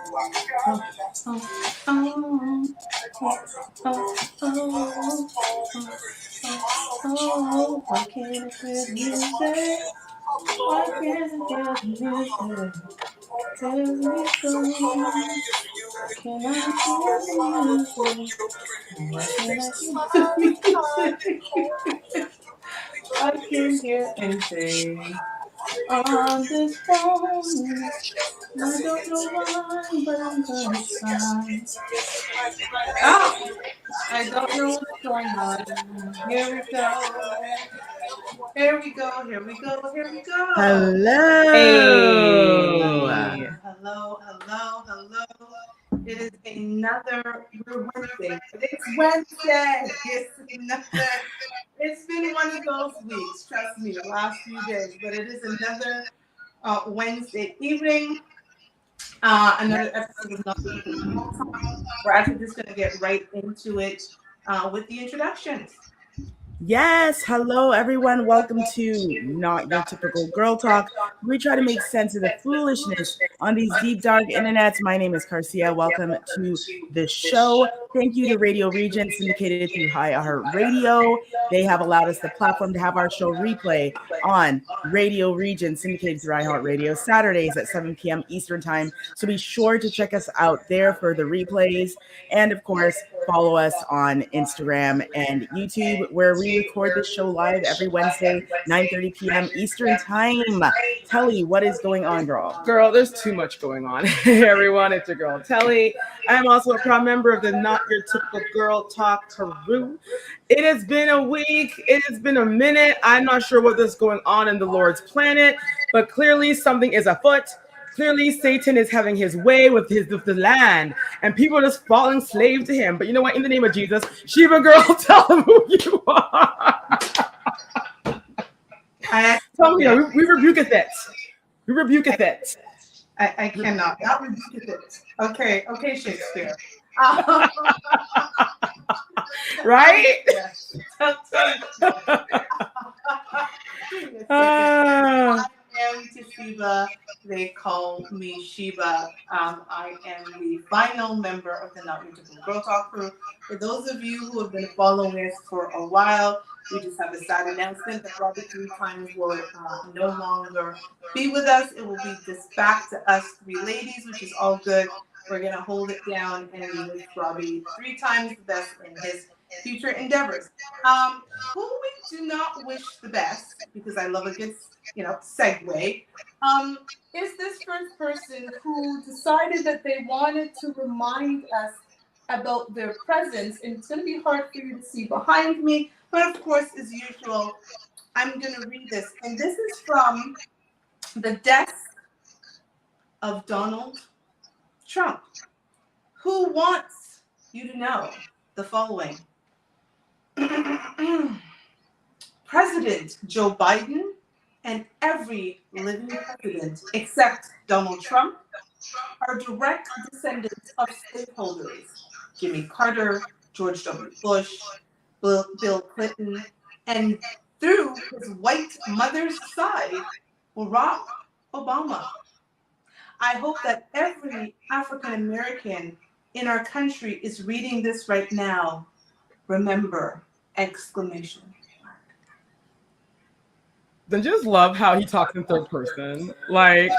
Oh, oh, oh, oh, oh, oh, why can't I get music? Why can't I get music? Tell me so. Can I hear the music? Why can't I hear the music? I can't hear anything on this phone. I don't know why, but I'm gonna try. Oh, I don't know what's going on. Here we go. Here we go. Here we go. Here we go. Hello. Hello. Hello. Hello. Hello. It is another. We're Wednesday. It's Wednesday. It's another. It's been one of those weeks. Trust me, the last few days. But it is another Wednesday evening. Another episode of Not Your Typical Girl Talk. We're actually just going to get right into it with the introductions. Yes, hello everyone. Welcome to Not Your Typical Girl Talk. We try to make sense of the foolishness on these deep, dark internets. My name is Garcia. Welcome to the show. Thank you to Radio Regent, syndicated through iHeartRadio. They have allowed us the platform to have our show replay on Radio Regent, syndicated through iHeartRadio, Saturdays at 7 p.m. Eastern Time. So be sure to check us out there for the replays. And of course, follow us on Instagram and YouTube, where we record this show live every Wednesday, 9:30 p.m. Eastern Time. Telly, what is going on, girl? Girl, there's too much going on. Hey everyone, it's your girl Telly. I'm also a proud member of the Not Your Typical Girl Talk crew. It has been a week. It has been a minute. I'm not sure what is going on in the Lord's planet, but clearly something is afoot. Clearly, Satan is having his way with the land, and people are just falling slave to him. But you know what? In the name of Jesus, Sheba girl, tell them who you are. Tell me, we rebuketh it. We rebuketh it. I cannot. Not rebuke it. Okay, Shakespeare. Right? Yes. I am Sheba. They call me Sheba. I am the final member of the Not Your Typical Girl Talk crew. For those of you who have been following us for a while, we just have a sad announcement that Robbie 3 Times will no longer be with us. It will be just back to us three ladies, which is all good. We're going to hold it down and wish Robbie 3 times the best in his future endeavors. Who we do not wish the best, because I love a good, segue, is this first person who decided that they wanted to remind us about their presence. And it's going to be hard for you to see behind me, but of course, as usual, I'm going to read this. And this is from the desk of Donald Trump, who wants you to know the following. President Joe Biden and every living president except Donald Trump are direct descendants of slaveholders. Jimmy Carter, George W. Bush, Bill Clinton, and through his white mother's side, Barack Obama. I hope that every African American in our country is reading this right now. Remember! Exclamation. Don't you just love how he talks in third person? Like,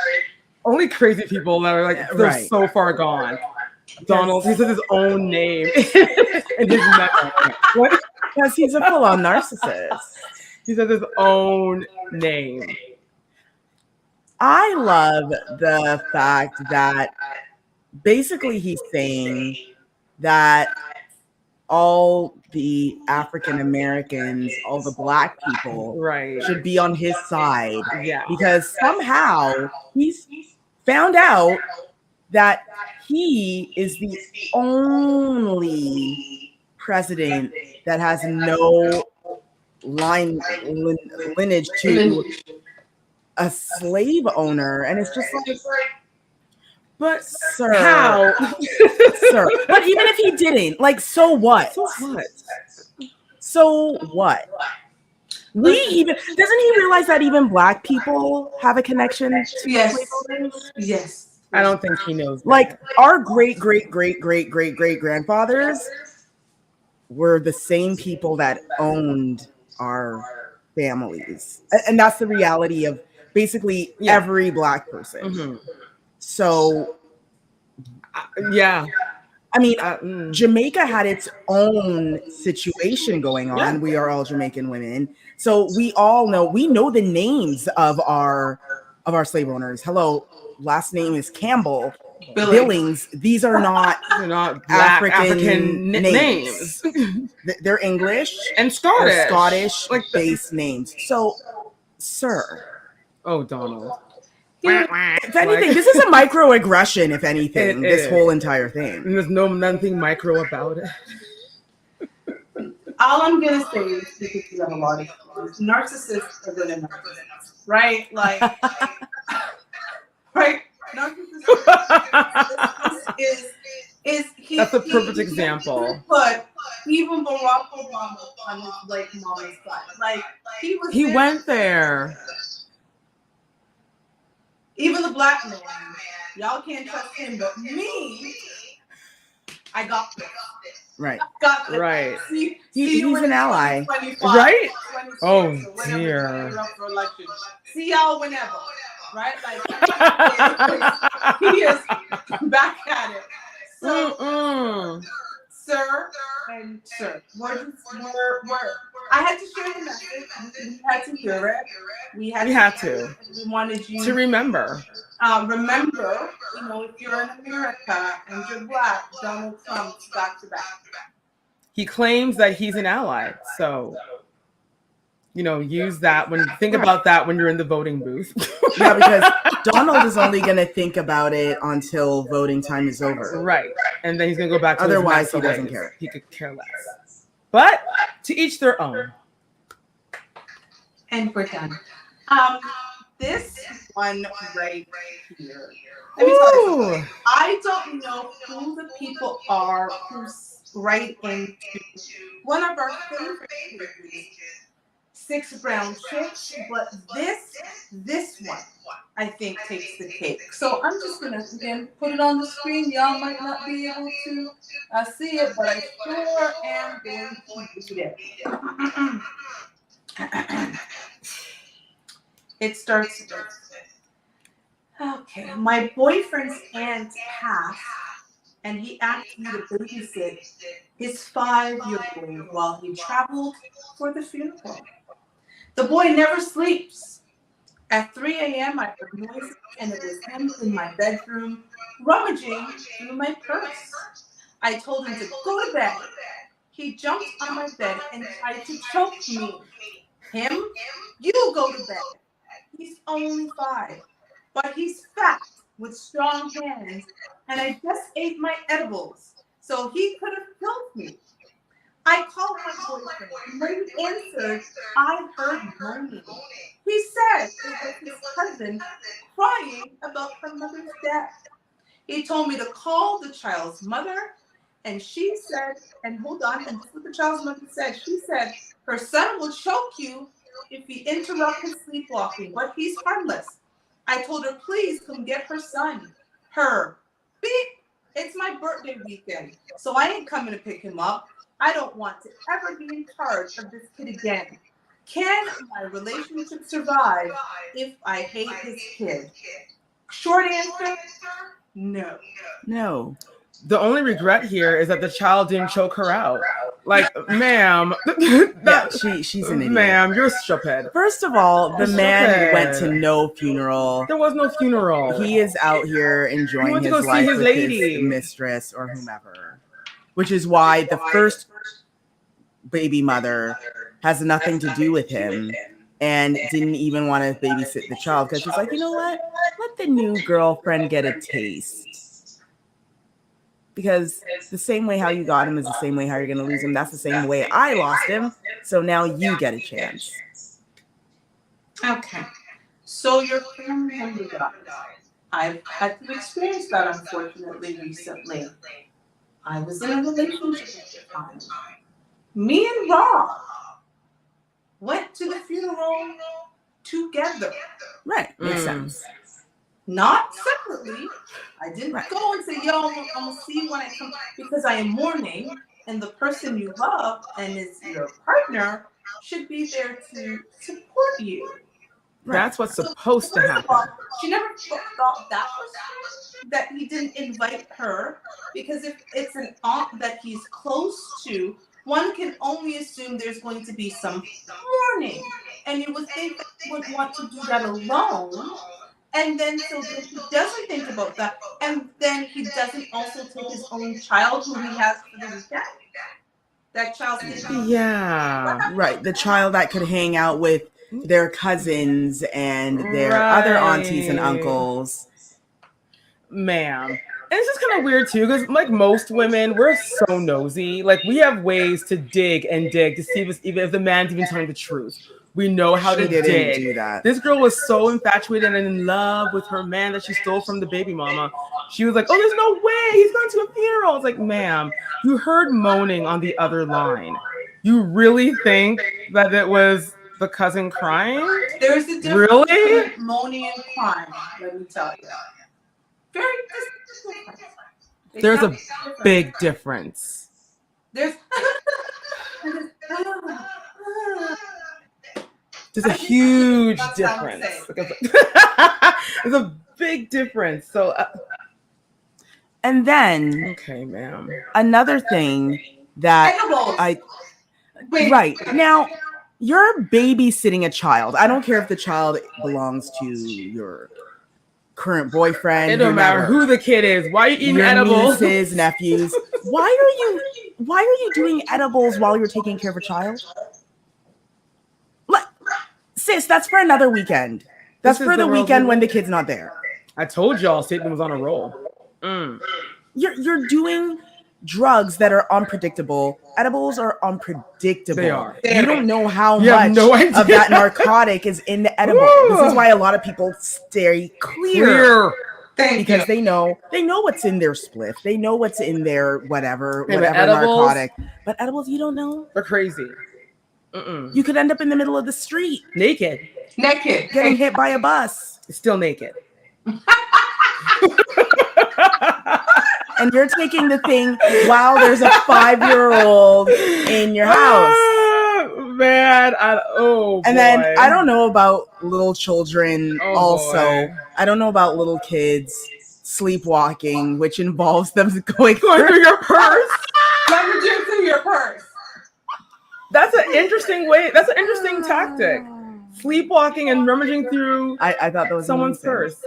only crazy people that are like, they're Right. so far gone. Donald, he says his own name in his memo. What? Because he's a full-on narcissist. He says his own name. I love the fact that basically he's saying that all the African Americans, all the Black people, Right. should be on his side. Yeah. Because somehow he's found out that he is the only president that has no lineage to a slave owner. And it's just like, But sir, how? sir. But even if he didn't, like, so what? So what? So what? Doesn't he realize that even Black people have a connection to Yes. slave owners? Yes. I don't think he knows that. Like our great grandfathers were the same people that owned our families. And that's the reality of basically every Black person. Mm-hmm. So, yeah. I mean, Jamaica had its own situation going on. Yeah. We are all Jamaican women. So we know the names of our slave owners. Hello, last name is Campbell. Billings. These are not Black African names. They're English and Scottish. They're Scottish based names. So, sir. Oh, Donald. If anything, this is a microaggression, if anything, this whole entire thing. And there's nothing micro about it. All I'm going to say is, because you have a lot of narcissists are good at narcissists, right? Like, right? Narcissist is that's a perfect example. But even Barack Obama on his like mama's side, like he went there. Even the Black man, y'all can't trust him, but me, I got this. Right. I got this. Right. He's an ally. Right? Oh so dear. See y'all whenever. Right? Like he is back at it. So, sir and sir, we're I had to share the message. We had to hear it. We had to. We wanted you to remember. Remember, if you're in America and you're Black, Donald Trump's back to back. He claims that he's an ally. So, use that think about that when you're in the voting booth. Yeah, because Donald is only going to think about it until voting time is over. Right. And then he's going to go back to otherwise he doesn't care. He could care less. But to each their own. And we're done. This one right here. Let me tell you, I don't know who the people are who's right into one of our favorite movies, 6 Brown Chicks, but this one I think takes the cake. So I'm just gonna again put it on the screen. Y'all might not be able to see it, but I sure am going to read it. It starts with, okay, my boyfriend's aunt passed, and he asked me to babysit his 5-year-old while he traveled for the funeral. The boy never sleeps. At 3 a.m., I heard noises, and it was him in my bedroom rummaging through my purse. I told him to go to bed. He jumped on my bed and tried to choke me. Him? You go to bed. He's only 5, but he's fat with strong hands, and I just ate my edibles, so he could have killed me. I called my boyfriend, and when he answered, I heard moaning. He said it was his cousin crying about her mother's death. He told me to call the child's mother, and she said, and hold on, and this is what the child's mother said. She said, her son will choke you if he interrupts his sleepwalking, but he's harmless. I told her, please come get her son. Her. Beep. It's my birthday weekend, so I ain't coming to pick him up. I don't want to ever be in charge of this kid again. Can my relationship survive if I hate his kid? Short answer, no. No. The only regret here is that the child didn't choke her out. Like, ma'am. Yeah, she's an idiot. Ma'am, you're stupid. First of all, the man went to no funeral. There was no funeral. He is out here enjoying his life with his mistress or whomever. Which is why the first baby mother has nothing to do with him and didn't even want to babysit the child because she's like, you know what? Let the new girlfriend get a taste. Because the same way how you got him is the same way how you're going to lose him. That's the same way I lost him. So now you get a chance. Okay. So your family member died. I've had to experience that, unfortunately, recently. I was in a relationship at the time. Me and Rob went to the funeral together. Right. Makes sense. not separately. I didn't go and say, yo, I'm gonna see when I come, because I am mourning, and the person you love and is your partner should be there to support you. That's what's So supposed to first of happen. all, she never thought that was strange, that he didn't invite her, because if it's an aunt that he's close to, one can only assume there's going to be some mourning, and you would think that he would want to do that alone. And then so then he doesn't think about that, and then he doesn't also take his own child who he has for the weekend. That child can be Yeah. Right. The child that could hang out with their cousins and their other aunties and Right. uncles. Ma'am. And it's just kind of weird too, because like most women, we're so nosy. Like we have ways to dig and dig to see if the man's even telling the truth. We know how She to didn't dig. do that. This girl was so infatuated and in love with her man that she stole from the baby mama. She was like, "Oh, there's no way he's going to a funeral." It's like, ma'am, you heard moaning on the other line. You really think that it was the cousin crying? There's a difference Really? between moaning and crying, let me tell you. Very different. There's a big difference. There's There's a huge difference. There's a big difference. So, And then okay, ma'am. another thing that edibles. Wait. Right. Now, you're babysitting a child. I don't care if the child belongs to your current boyfriend. It don't matter who the kid is. Why are you eating your edibles? nieces, nephews. Why are you doing edibles while you're taking care of a child? Sis, that's for another weekend. That's for the weekend when the kid's not there. I told y'all Satan was on a roll. You're doing drugs that are unpredictable. Edibles are unpredictable. They are. You don't know how much of that narcotic is in the edible. This is why a lot of people stay clear. Because they know what's in their spliff. They know what's in their whatever narcotic. But edibles, you don't know. They're crazy. You could end up in the middle of the street. Naked. Getting hit by a bus. Still naked. And you're taking the thing while there's a 5-year-old in your house. Man, and then I don't know about little children also. I don't know about little kids sleepwalking, which involves them going through your purse. Leveraging through your purse. That's an interesting way. That's an interesting tactic. Sleepwalking and rummaging through I thought that was someone's purse.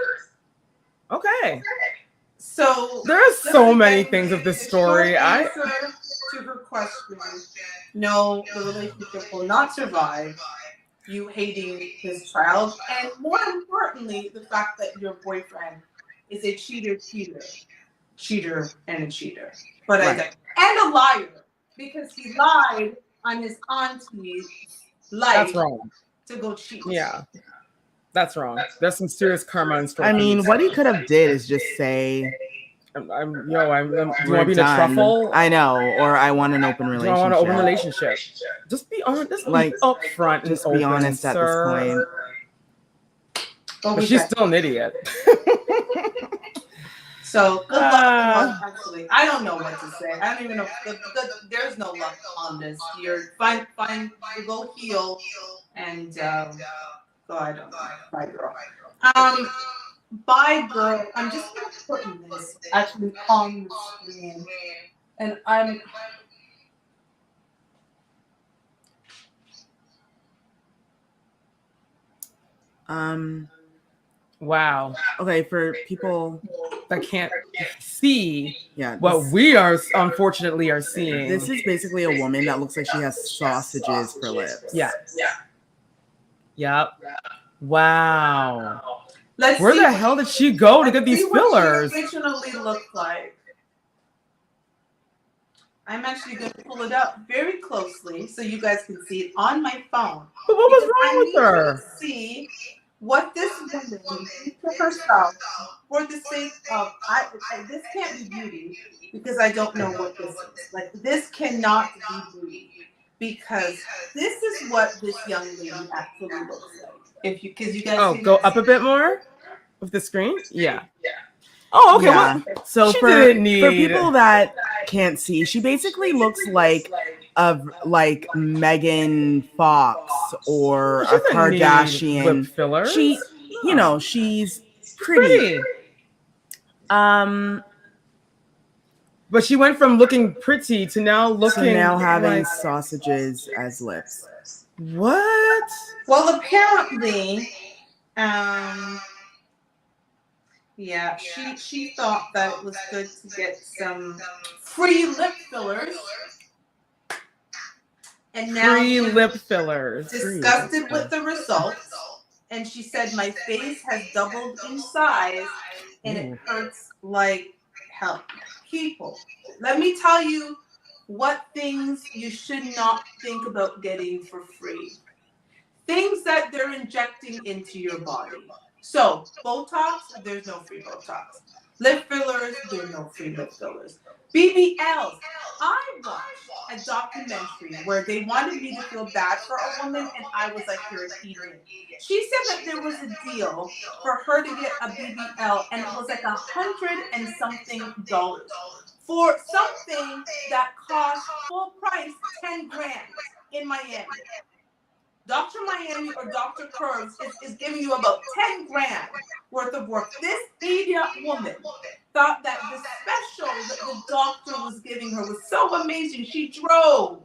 Okay. So there are so many things of this story. Answer to her question: no, the relationship will not survive. You hating his child, and more importantly, the fact that your boyfriend is a cheater, and a cheater, but and a liar, because he lied on his auntie's life. That's wrong. To go cheat. Yeah. That's wrong. There's some serious karma in store. I mean, what he could have did is just say, do you want to be in a truffle? I know, or I want an open relationship. I want an open relationship. Just be honest. Just be upfront. Just be honest at this point. But she's still an idiot. So good luck. Actually, I don't know what to say. I don't even know. There's no luck on this. You're fine. Go heal and. I don't know. Bye, girl. Bye, girl. I'm just putting this actually on the screen, and I'm. Wow. Okay, for people that can't see what we are unfortunately are seeing. This is basically a woman that looks like she has sausages for lips. Yeah. Yep. Wow. Where the hell did she go to get these fillers? What she originally looked like. I'm actually going to pull it up very closely so you guys can see it on my phone. But what was wrong with her? See what this woman did to herself for the sake of this can't be beauty because I don't know what this is. Like, this cannot be beauty because this is what this young lady actually looks like. Because you guys go up a bit more. With the screen? Yeah. Oh, okay. Yeah. Well, So she for didn't need people that can't see, she basically looks like Megan Fox or she a doesn't need lip Kardashian. fillers. She's She's pretty. But she went from looking pretty to now having like sausages as lips. What? Well, apparently, yeah, she thought that it was good to get some free lip fillers. And now free lip fillers. Disgusted with the results. And she said, my face has doubled in size and it hurts like hell. People, let me tell you what things you should not think about getting for free. Things that they're injecting into your body. So, Botox, there's no free Botox. Lip fillers, there's no free lip fillers. BBLs. I watched a documentary where they wanted me to feel bad for a woman, and I was like, you're an idiot. She said that there was a deal for her to get a BBL, and it was like $100 and something for something that cost full price $10 grand in Miami. Dr. Miami or Dr. Curves is giving you about $10 grand worth of work. This idiot woman thought that the special that the doctor was giving her was so amazing. She drove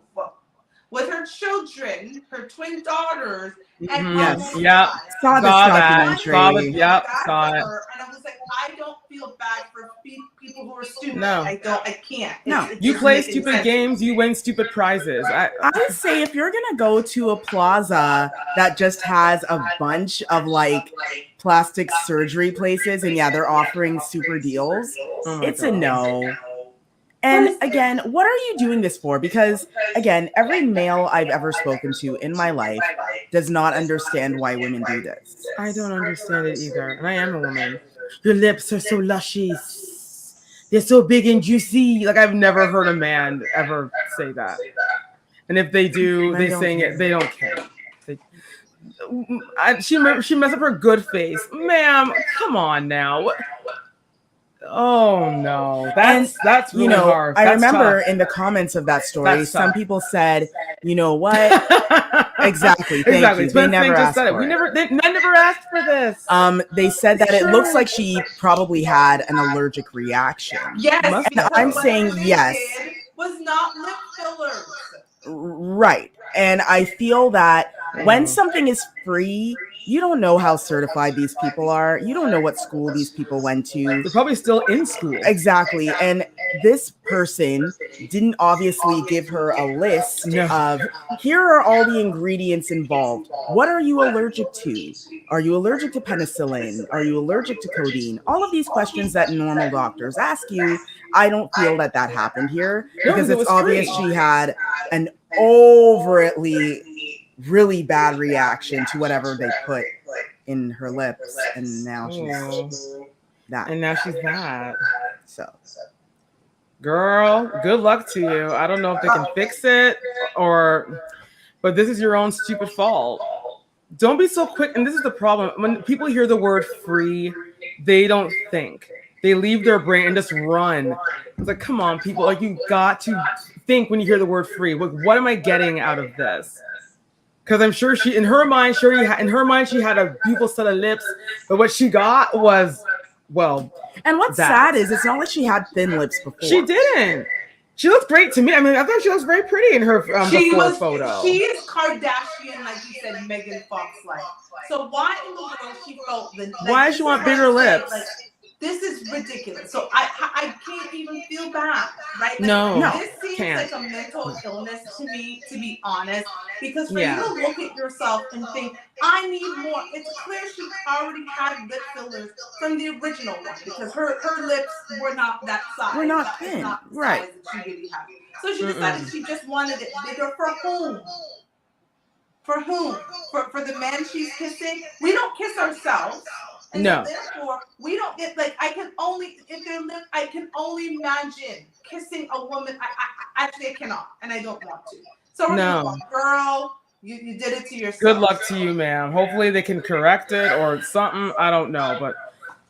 with her children, her twin daughters, and saw this documentary. Saw it. And I was like, I don't feel bad for people who are stupid. No. I can't. No. You play stupid games, you win stupid prizes. I say if you're gonna go to a plaza that just has a bunch of like plastic surgery places and they're offering super deals, it's a no. And again, what are you doing this for? Because again, every male I've ever spoken to in my life does not understand why women do this. I don't understand it either. And I am a woman. Your lips are so luscious. They're so big and juicy. Like I've never heard a man ever say that. And if they do, they sing it. They don't care. She messed up her good face. Ma'am, come on now. Oh no, that's really hard. I remember in the comments of that story, some people said, "You know what? Exactly. Thank you. They never asked for it. I never asked for this. They said that it looks like she probably had an allergic reaction. Yes, and I'm saying yes. Was not lip fillers. Right, and I feel that when something is free, you don't know how certified these people are. You don't know what school these people went to. They're probably still in school. Exactly. And this person didn't obviously give her a list of, here are all the ingredients involved. What are you allergic to? Are you allergic to penicillin? Are you allergic to codeine? All of these questions that normal doctors ask you. I don't feel that happened here because it's obvious she had an overtly really bad reaction to whatever they put in her lips, and now she's that. And now she's that. So, girl, good luck to you. I don't know if they can fix it but this is your own stupid fault. Don't be so quick. And this is the problem. When people hear the word free, they don't think. They leave their brain and just run. It's like, come on, people. Like, you got to think when you hear the word free. What am I getting out of this? Because I'm sure in her mind, she had a beautiful set of lips, but what she got was, and what's sad is it's not like she had thin lips before. She didn't. She looked great to me. I mean, I thought she was very pretty in her before photo. She is Kardashian, like you said, Megan Fox like. So why in the world she felt why does she want bigger lips? This is ridiculous. So I can't even feel bad, right? No. This seems like a mental illness to me, to be honest. Because for you to look at yourself and think, I need more. It's clear she already had lip fillers from the original one because her lips were not that size. We're not thin, right? That she really had. So she decided she just wanted it bigger for whom? For whom? For the man she's kissing? We don't kiss ourselves. And no. Therefore, we don't get I can only imagine kissing a woman. I cannot, and I don't want to. So girl, you did it to yourself. Good luck to you, ma'am. Hopefully they can correct it or something. I don't know, but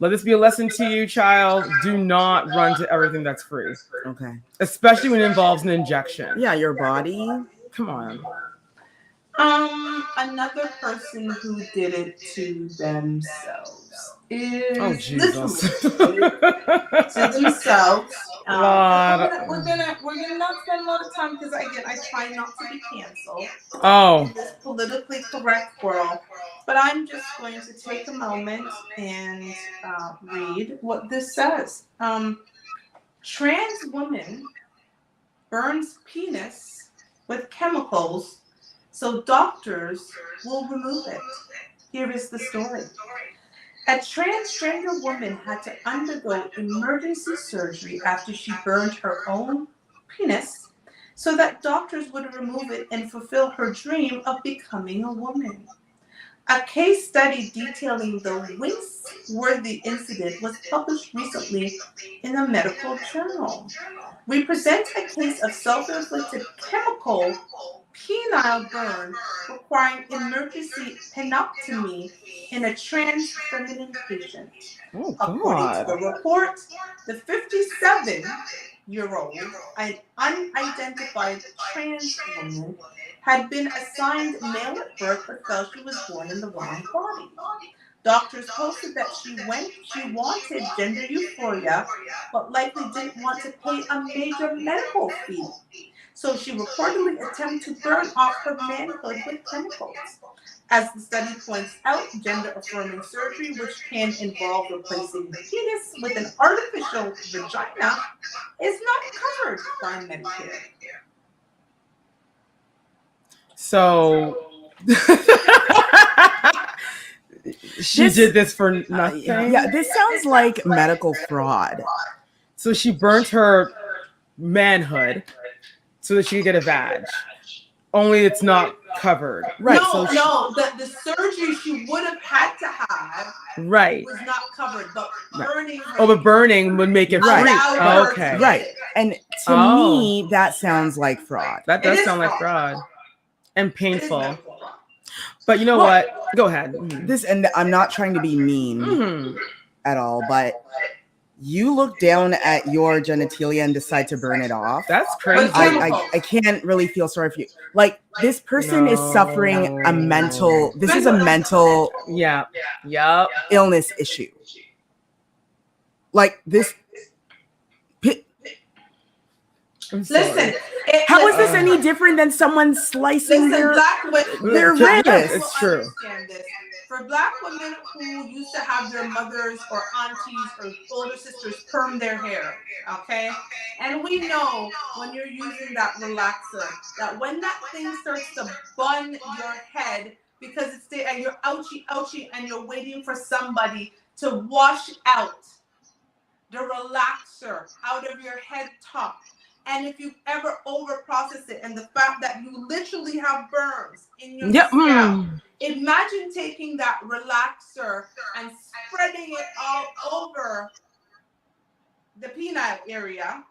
Let this be a lesson to you, child. Do not run to everything that's free, Okay. especially when it involves an injection. Yeah, your body. Come on. Another person who did it to themselves is Oh, Jesus. literally to themselves. God. We're gonna not spend a lot of time because again I try not to be canceled Oh. in this politically correct world, but I'm just going to take a moment and read what this says. Trans woman burns penis with chemicals so doctors will remove it. Here is the story. A transgender woman had to undergo emergency surgery after she burned her own penis so that doctors would remove it and fulfill her dream of becoming a woman. A case study detailing the wince-worthy incident was published recently in a medical journal. We present a case of self-inflicted chemical penile burn requiring emergency penectomy in a trans feminine patient. Oh, According to the God. report, the 57-year-old, an unidentified trans woman, had been assigned male at birth but felt she was born in the wrong body. Doctors posted that she wanted gender euphoria, but likely didn't want to pay a major medical fee. So she reportedly attempted to burn off her manhood with chemicals. As the study points out, gender-affirming surgery, which can involve replacing the penis with an artificial vagina, is not covered by Medicare. So she did this for nothing. Yeah, this sounds like medical fraud. So she burnt her manhood so that she could get a vag. Only it's not covered. Right. No, so the surgery she would have had to have Right. was not covered, but burning her Oh, but burning would make it free. allowed Oh, her okay. to Right. get it. And to Oh. me, that sounds like fraud. That It does is sound like fraud. fraud and It is painful. medical fraud. But you know Well, what? Go ahead. This, and I'm not trying to be mean Mhm. at all, but you look down at your genitalia and decide to burn it off. That's crazy. I can't really feel sorry for you. Like, this person is suffering a mental, this is a mental Yeah. Yup. illness issue. Like, this, I'm sorry. Listen, how is this any different than someone slicing their black women, their Yeah, wrist? it's true. Understand this. For black women who used to have their mothers or aunties or older sisters perm their hair, okay? And we know when you're using that relaxer, that when that thing starts to bun your head because it's there and you're ouchy, and you're waiting for somebody to wash out the relaxer out of your head top. And if you ever over process it and the fact that you literally have burns in your scalp, imagine taking that relaxer and spreading it all over the penile area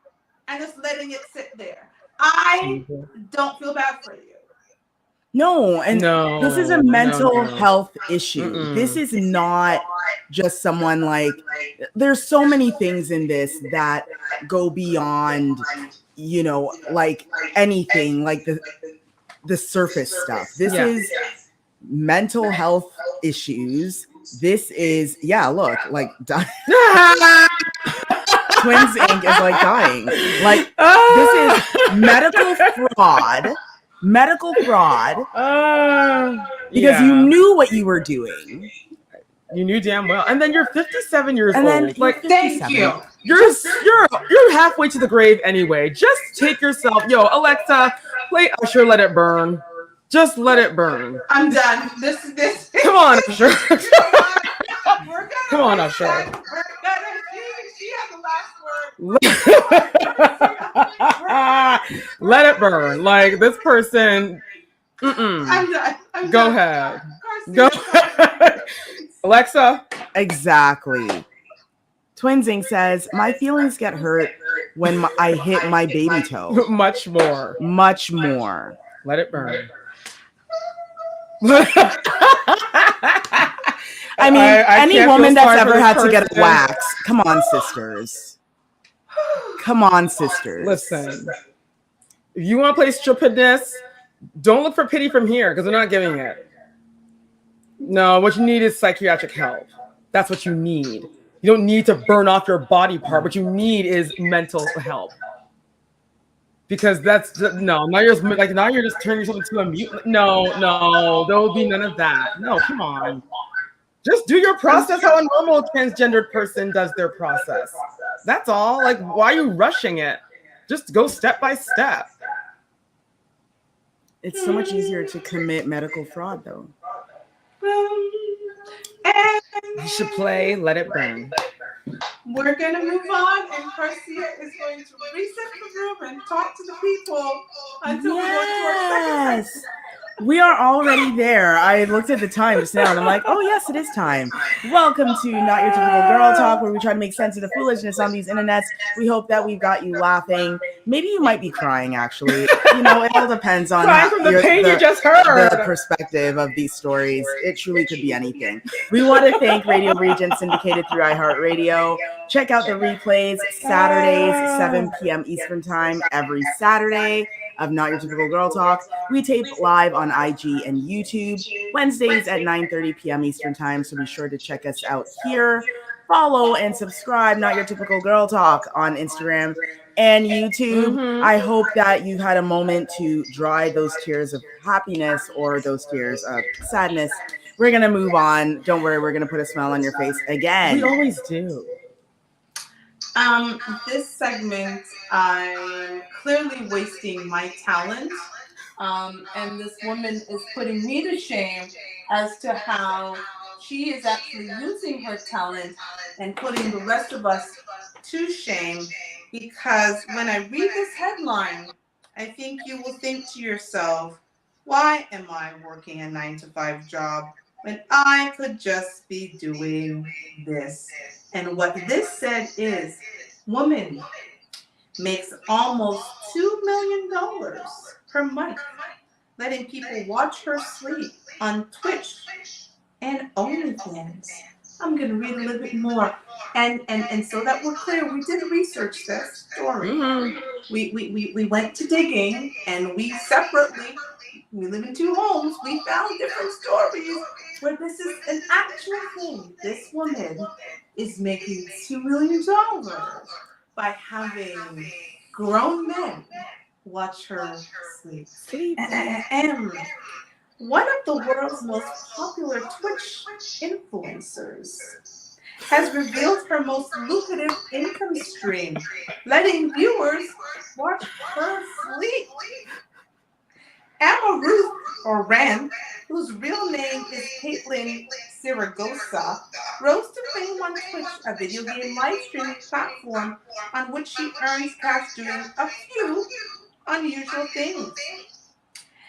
and just letting it sit there. I don't feel bad for you. No, and No, this is a mental no. health issue. Mm-mm. This is not just someone like, there's so many things in this that go beyond, you know, like anything, like the surface stuff. This Yeah. is mental health issues. This is, yeah, look, like Twins Inc. is like dying. Like, this is medical fraud. Medical fraud. Because you knew what you were doing. You knew damn well. And then you're 57 years And old. then Like, Thank you. you're halfway to the grave anyway. Just take yourself. Yo, Alexa, play Usher, Let It Burn. Just let it burn. I'm done. This. Come on, Usher. We're gonna Come on, reset. Usher. We're gonna. She has the last word. Let it burn. Like, this person. I'm done. Go ahead. Go ahead. Alexa. Exactly. Twins Inc. says, my feelings get hurt when I hit my baby toe. Much more. Much more. Let it burn. I mean, any can't woman feel that's sorry for ever this had to get a person. wax. Come on, sisters. Come on, sisters. Listen, if you want to play stupidness, don't look for pity from here because they're not giving it. No, what you need is psychiatric help. That's what you need. You don't need to burn off your body part. What you need is mental help. Because that's no. Now you're just turning yourself into a mutant. No, there will be none of that. No, come on. Just do your process how a normal transgendered person does their process. That's all. Like, why are you rushing it? Just go step by step. It's so much easier to commit medical fraud, though. And You should play Let It Burn. we're going to move on, and Garcia is going to reset the room and talk to the people until we go to our second segment. We are already there. I looked at the time just now and I'm like, oh, yes, it is time. Welcome to Not Your Typical Girl Talk, where we try to make sense of the foolishness on these internets. We hope that we've got you laughing. Maybe you might be crying, actually. You know, it all depends on From the pain you just heard. The perspective of these stories. It truly could be anything. We want to thank Radio Regent, syndicated through iHeartRadio. Check out the replays Saturdays, 7 p.m. Eastern Time, every Saturday of Not Your Typical Girl Talk. We tape live on IG and YouTube Wednesdays at 9:30 p.m. Eastern Time, so be sure to check us out here. Follow and subscribe Not Your Typical Girl Talk on Instagram and YouTube. Mhm. I hope that you had a moment to dry those tears of happiness or those tears of sadness. We're going to move on. Don't worry, we're going to put a smile on your face again. We always do. This segment, I'm clearly wasting my talent. And this woman is putting me to shame as to how she is actually using her talent and putting the rest of us to shame. Because when I read this headline, I think you will think to yourself, why am I working a 9-to-5 job when I could just be doing this? And what this said is, woman makes almost $2 million per month letting people watch her sleep on Twitch and OnlyFans. I'm going to read a little bit more. And so that we're clear, we did research this story. Mhm. We went to digging, and we separately, we live in two homes, we found different stories where this is an actual thing. This woman is making $2 million by having grown men watch her sleep. And one of the world's most popular Twitch influencers has revealed her most lucrative income stream, letting viewers watch her sleep. Emma Ruth, or Ram, whose real name is Caitlin Saragosa, rose to fame on Twitch, a video game live streaming platform on which she earns cash doing a few unusual things.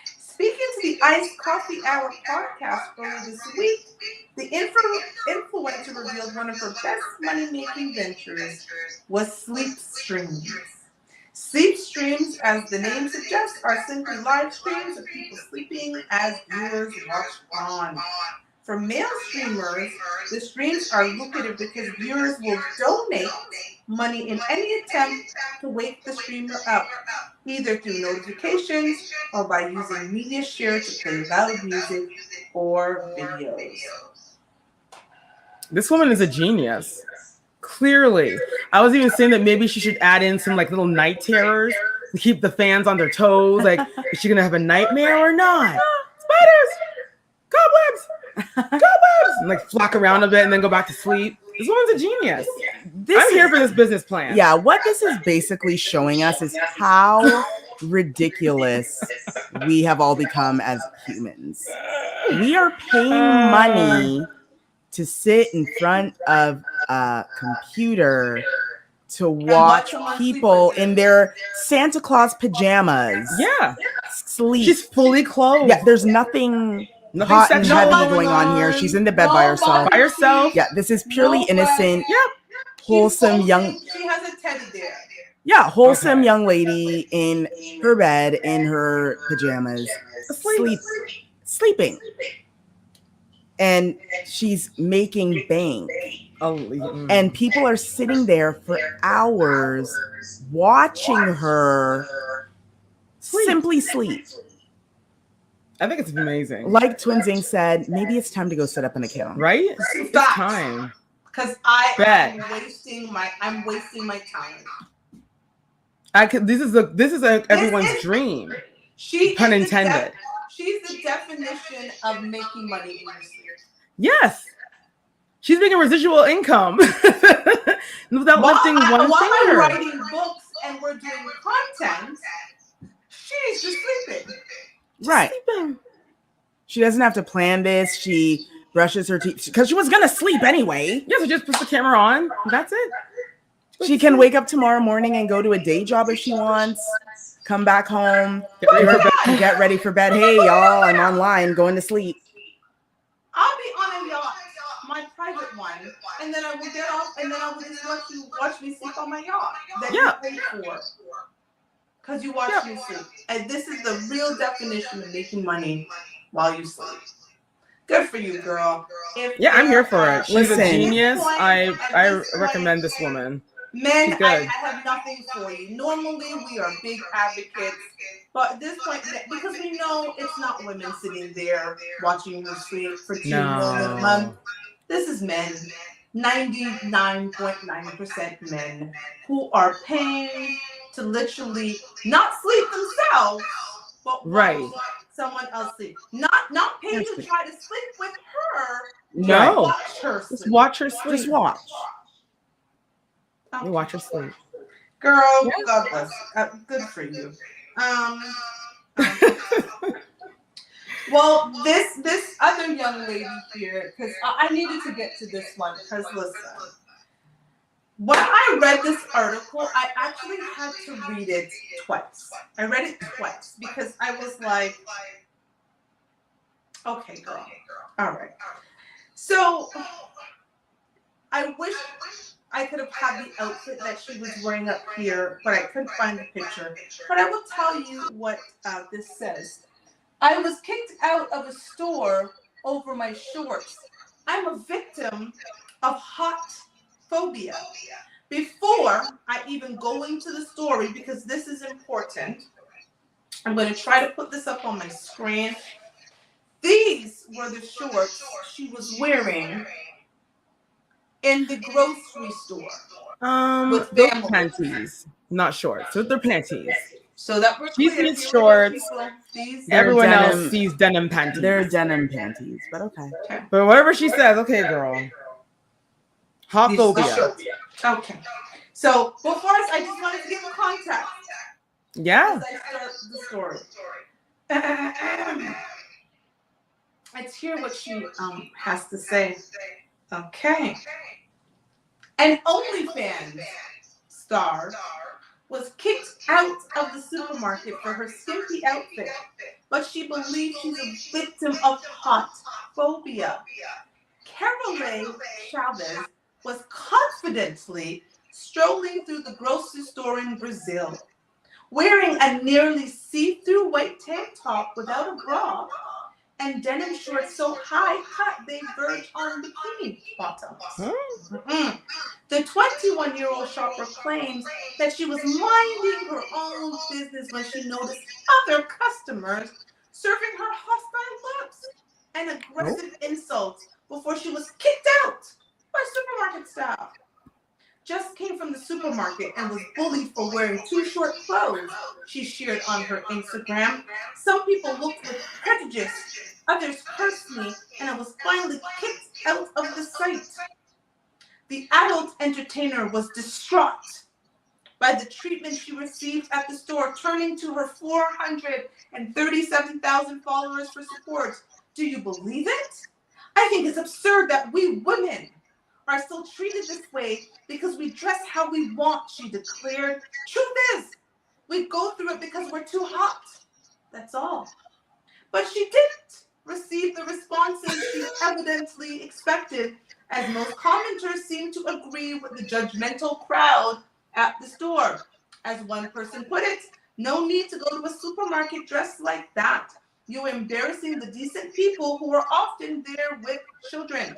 Speaking to the Iced Coffee Hour podcast earlier this week, the influencer revealed one of her best money-making ventures was sleep streams. Sleep streams, as the name suggests, are simply live streams of people sleeping as viewers watch on. For male streamers, the streams are lucrative because viewers will donate money in any attempt to wake the streamer up, either through notifications or by using media share to play loud music or videos. This woman is a genius. Clearly. I was even saying that maybe she should add in some like little night terrors to keep the fans on their toes. Like, is she gonna have a nightmare or not? Spiders! Cobwebs! And like flock around a bit and then go back to sleep. This woman's a genius. I'm here for this business plan. Yeah, what this is basically showing us is how ridiculous we have all become as humans. We are paying money to sit in front of a computer to watch people in their Santa Claus pajamas. Yeah. Sleep. She's fully clothed. Yeah, there's nothing hot and sexual heavy going on here. She's in the bed by herself. By herself. Yeah, this is purely innocent. Yep. Wholesome young. She has a teddy bear. Yeah, wholesome young lady in her bed in her pajamas, sleeping. and she's making bank. And people are sitting there for hours watching her simply sleep. I think it's amazing. Like Twin Zing said, maybe it's time to go set up an account. Right? It's time. Because I'm wasting my time. This is everyone's dream. Pun intended. She's the definition of making money in your sleep. Yes. She's making residual income without lifting one finger. While I'm writing books and we're doing content, she's just sleeping. Right. She doesn't have to plan this. She brushes her teeth because she was going to sleep anyway. Yeah, so just puts the camera on. That's it. She can wake up tomorrow morning and go to a day job if she wants. Come back home, get ready for bed. Hey, y'all, I'm online, going to sleep. I'll be on a yacht, my private one, and then I will get off, and then I will just let you watch me sleep on my yacht that you paid for. Because you watch me sleep. And this is the real definition of making money while you sleep. Good for you, girl. I'm here for it. She's a Listen, genius. I recommend this woman. Men, I have nothing for you. Normally, we are big advocates. But at this point, because we know it's not women sitting there watching you sleep for $2 million a month. This is men. 99.9% men who are paying to literally not sleep themselves, but watch someone else sleep. Not paying to try to sleep with her. No. Watch her sleep. Just watch her sleep. Just watch. You watch her sleep. Girl, God bless. Good for you. Well, this other young lady here, because I needed to get to this one, because listen, when I read this article, I actually had to read it twice. I read it twice because I was like, okay, girl. All right. So I wish I could have had the outfit that she was wearing up here, but I couldn't find the picture. But I will tell you what this says. I was kicked out of a store over my shorts. I'm a victim of hot phobia. Before I even go into the story, because this is important, I'm going to try to put this up on my screen. These were the shorts she was wearing in the grocery store. With those panties, not shorts. With their panties. So that we're she clear. sees shorts. Everyone else sees denim panties. They're denim panties, but okay. But whatever she says, okay, girl. Hot phobia. Okay. So before I just wanted to give a context. Yeah. As I start the story. Let's hear what she has to say. Okay. An OnlyFans star was kicked out of the supermarket for her skimpy outfit, but she believes she's a victim of hot phobia. Carolee Chavez was confidently strolling through the grocery store in Brazil, wearing a nearly see-through white tank top without a bra and denim shorts so high cut they verge on bikini bottoms. The 21-year-old shopper claims that she was minding her own business when she noticed other customers serving her hostile looks and aggressive insults before she was kicked out by supermarket staff. Just came from the supermarket and was bullied for wearing too short clothes, she shared on her Instagram. Some people looked with prejudice, others cursed me, and I was finally kicked out of the site. The adult entertainer was distraught by the treatment she received at the store, turning to her 437,000 followers for support. Do you believe it? I think it's absurd that we women are still treated this way because we dress how we want, she declared. Truth is, we go through it because we're too hot. That's all. But she didn't receive the responses she evidently expected, as most commenters seem to agree with the judgmental crowd at the store. As one person put it, no need to go to a supermarket dressed like that. You're embarrassing the decent people who are often there with children.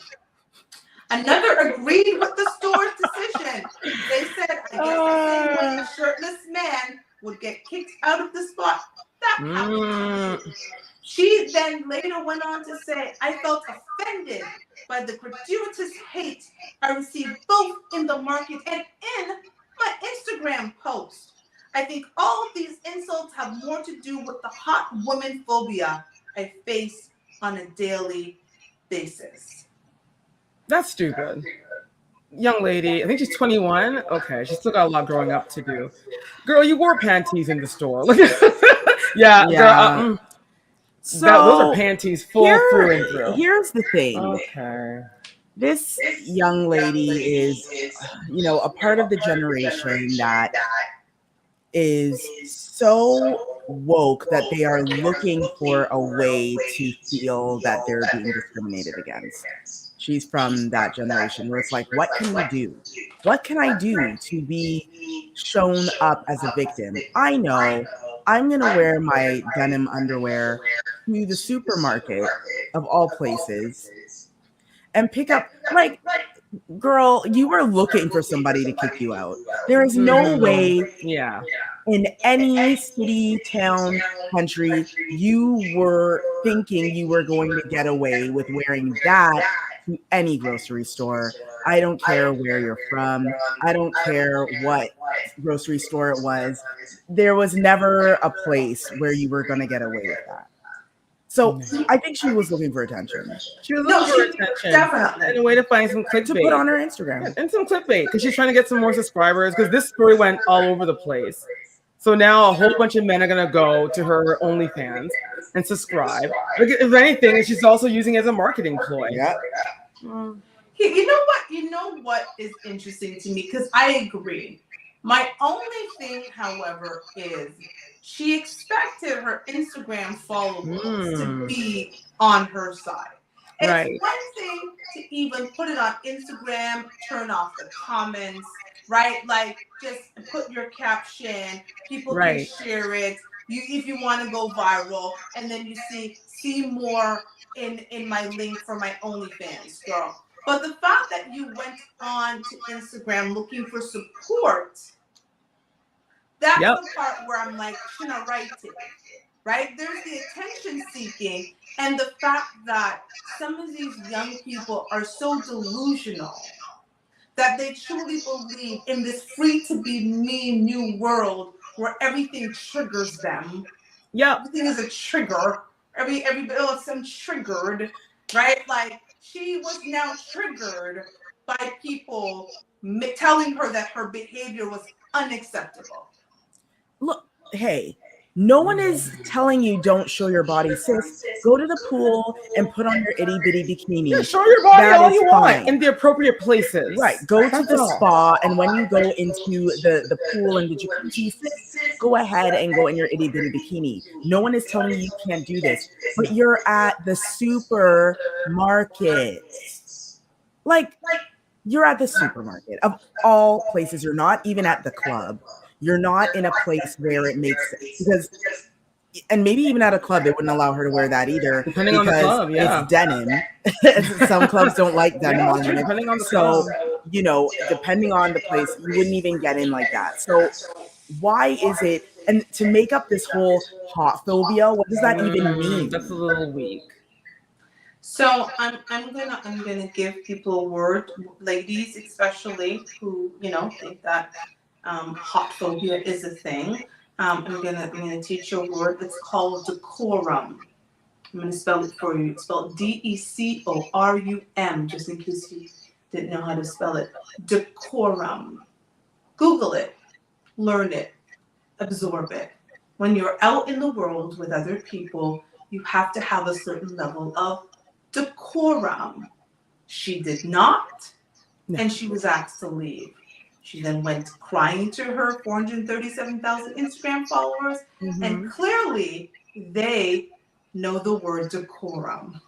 Another agreed with the store's decision. They said, I guess the same way a shirtless man would get kicked out of the spot. That happened. She then later went on to say, I felt offended by the gratuitous hate I received both in the market and in my Instagram post. I think all of these insults have more to do with the hot woman phobia I face on a daily basis. That's stupid. Young lady, I think she's 21. Okay, she's still got a lot growing up to do. Girl, you wore panties in the store. Look at yeah, girl. So those are panties full through and through. Here's the thing. Okay. This young lady is, a part of the generation that is so woke that they are looking for a way to feel that they're being discriminated against. She's from that generation where it's like, what can we do? What can I do to be shown up as a victim? I know I'm going to wear my denim underwear to the supermarket of all places and pick up, like, girl, you were looking for somebody to kick you out. There is no way in any city, town, country, you were thinking you were going to get away with wearing that to any grocery store. I don't care where you're from. I don't care what grocery store it was. There was never a place where you were going to get away with that. So I think she was looking for attention. She was looking for attention. Definitely. And a way to find some clickbait. To put on her Instagram. And some clickbait, because she's trying to get some more subscribers, because this story went all over the place. So now a whole bunch of men are going to go to her OnlyFans and subscribe. If anything, she's also using it as a marketing ploy. Yeah. You know what? You know what is interesting to me? Because I agree. My only thing, however, is she expected her Instagram followers to be on her side. It's one thing to even put it on Instagram, turn off the comments, right? Like, just put your caption, people can share it. If you want to go viral, and then you see more in my link for my OnlyFans, girl. But the fact that you went on to Instagram looking for support, that's the part where I'm like, shouldn't I write it? Right? There's the attention seeking, and the fact that some of these young people are so delusional that they truly believe in this free to be me new world where everything triggers them. Yeah. Everything is a trigger. I'm triggered, right? Like, she was now triggered by people telling her that her behavior was unacceptable. Look, hey, no one is telling you don't show your body, sis. Go to the pool and put on your itty bitty bikini. Yeah, show your body all you want in the appropriate places. Right. Go to the spa, and when you go into the pool and the jacuzzi, sis, go ahead and go in your itty bitty bikini. No one is telling you can't do this, but you're at the supermarket. Like, you're at the supermarket of all places. You're not even at the club. You're not in a place where it makes sense, because, and maybe even at a club, they wouldn't allow her to wear that either. Depending on the club, it's denim. Some clubs don't like denim on them. Depending on the club. club. Depending on the place, you wouldn't even get in like that. So why is it, and to make up this whole hot phobia, what does that even mean? That's a little weak. So I'm gonna give people a word, ladies especially, who think that hot phobia is a thing. I'm gonna teach you a word. It's called decorum. I'm gonna spell it for you. It's spelled DECORUM, just in case you didn't know how to spell it. Decorum. Google it, learn it, absorb it. When you're out in the world with other people, you have to have a certain level of decorum. She did not, and she was asked to leave. She then went crying to her 437,000 Instagram followers, and clearly they know the word decorum.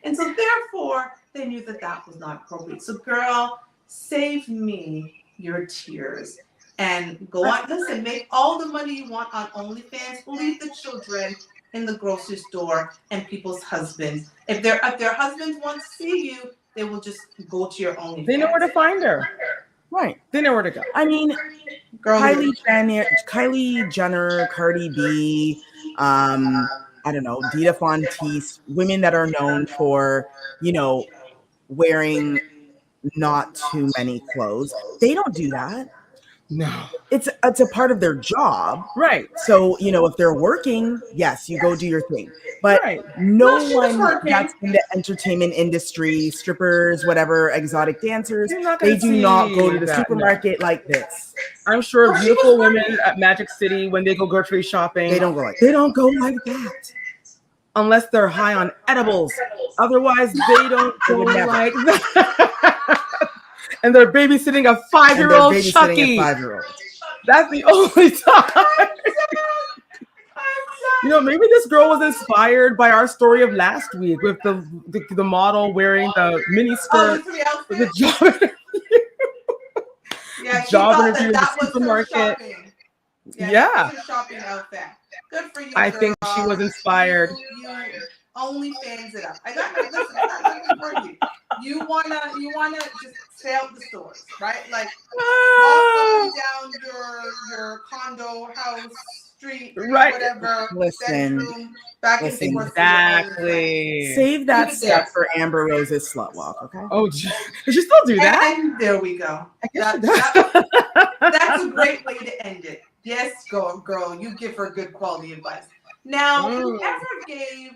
And so therefore, they knew that that was not appropriate. So girl, save me your tears and go on. Listen, make all the money you want on OnlyFans. Leave the children in the grocery store and people's husbands. If their husbands want to see you, they will just go to your OnlyFans. They know where to find her. Right. They know where to go. I mean, Girl, Kylie Jenner, Cardi B, I don't know, Dita Fonteese, women that are known for, wearing not too many clothes. They don't do that. No. It's a part of their job. Right. So, if they're working, yes, you go do your thing. But Right. no she was one working. that's in the entertainment industry, strippers, whatever, exotic dancers, You're not they gonna do see not go to the that, supermarket like this. I'm sure Well, she beautiful was women at Magic City, when they go grocery shopping, They don't go like that. unless they're high on edibles. Otherwise, they don't go would never. like that. And they're babysitting a And they're 5-year-old babysitting Chucky. a 5-year-old. That's the only time. Maybe this girl was inspired by our story of last week with the model wearing the mini skirt the 3 with the outfits. job. Yeah, she job thought interview in the that was her supermarket. shopping. Yeah. That was her shopping outfit. Good for you, I girl. think she was inspired. You OnlyFans it up. I got nothing for you. You wanna just stay out the stores, right? Like walk up and down your condo, house, street, Right. whatever, Listen. bedroom, back and Listen, forth. to your OnlyFans. Exactly. Save that Keep it step there. for Amber Rose's slut walk, okay? Oh, does she still do that? And there we go. I guess she That's a great way to end it. Yes, girl, you give her good quality advice. Now, whoever gave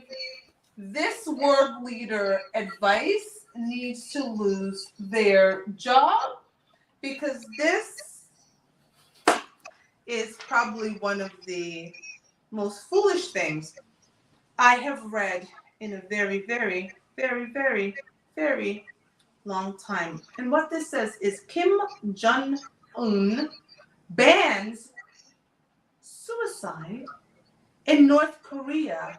this world leader advice needs to lose their job, because this is probably one of the most foolish things I have read in a very, very, very, very, very long time. And what this says is Kim Jong-un bans suicide in North Korea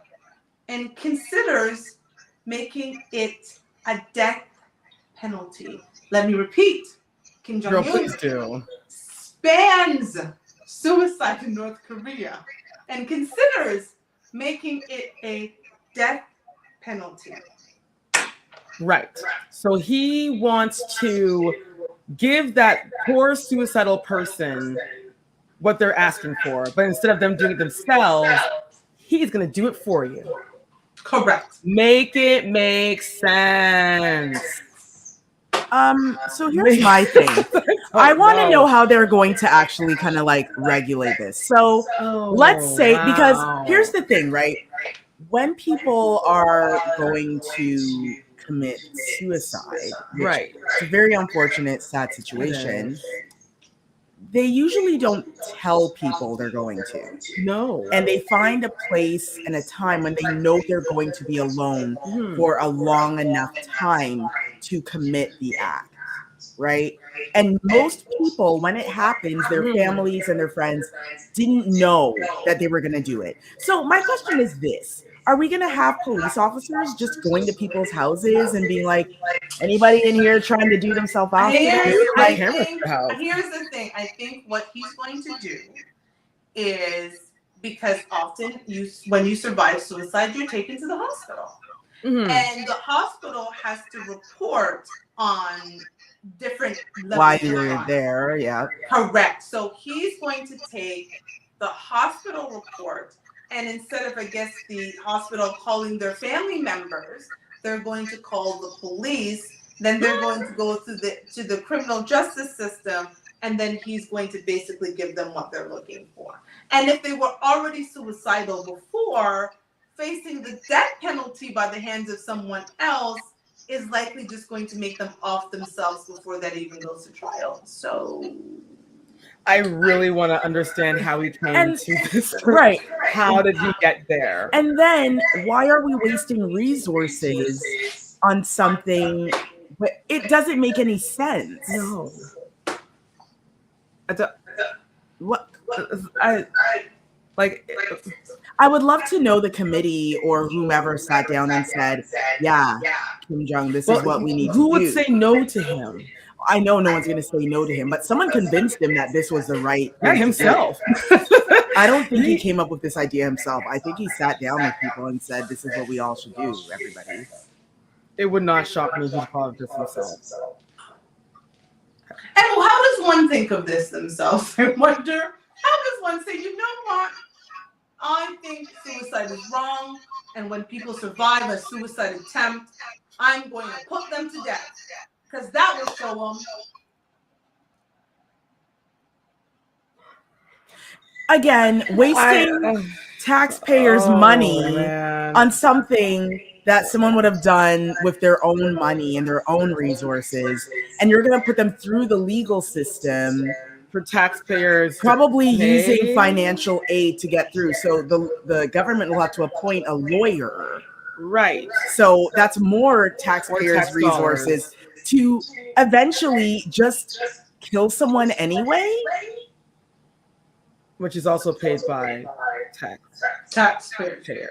and considers making it a death penalty. Let me repeat. Kim Girl, Jong-un please do. bans suicide in North Korea and considers making it a death penalty. Right. So he wants to give that poor suicidal person what they're asking for, but instead of them doing it themselves, he's going to do it for you. Correct. Make it make sense. So here's my thing. I want to know how they're going to actually kind of like regulate this. So let's say, because here's the thing, right? When people are going to commit suicide, Right. it's a very unfortunate, sad situation. They usually don't tell people they're going to. No. And they find a place and a time when they know they're going to be alone for a long enough time to commit the act, right? And most people, when it happens, their families and their friends didn't know that they were going to do it. So my question is this. Are we going to have police officers just going to people's houses and being like, anybody in here trying to do themselves out? Here's Like, the thing. I think what he's going to do is, because often when you survive suicide, you're taken to the hospital. And the hospital has to report on different levels why of you're trauma. there, yeah. Correct. So he's going to take the hospital report, and instead of, I guess, the hospital calling their family members, they're going to call the police. Then they're going to go to the criminal justice system, and then he's going to basically give them what they're looking for. And if they were already suicidal before, facing the death penalty by the hands of someone else is likely just going to make them off themselves before that even goes to trial. So I really want to understand how he came to this. Right. How did he get there? And then why are we wasting resources on something? But it doesn't make any sense. No. What? I would love to know the committee or whomever sat down and said, yeah, Kim Jong, this is what we need to do. Who would say no to him? I know no one's going to say no to him, but someone convinced him that this was the right thing Not himself. to do. I don't think he came up with this idea himself. I think he sat down with people and said, "This is what we all should do, everybody." It would not shock me if he thought of this himself. And how does one think of this themselves? I wonder, how does one say, you know what? I think suicide is wrong, and when people survive a suicide attempt, I'm going to put them to death, because that will show them. Again, wasting taxpayers' money on something that someone would have done with their own money and their own resources, and you're going to put them through the legal system for taxpayers, probably using financial aid to get through. So the government will have to appoint a lawyer, right? So that's more taxpayers' resources to eventually just kill someone anyway, which is also paid by taxpayers.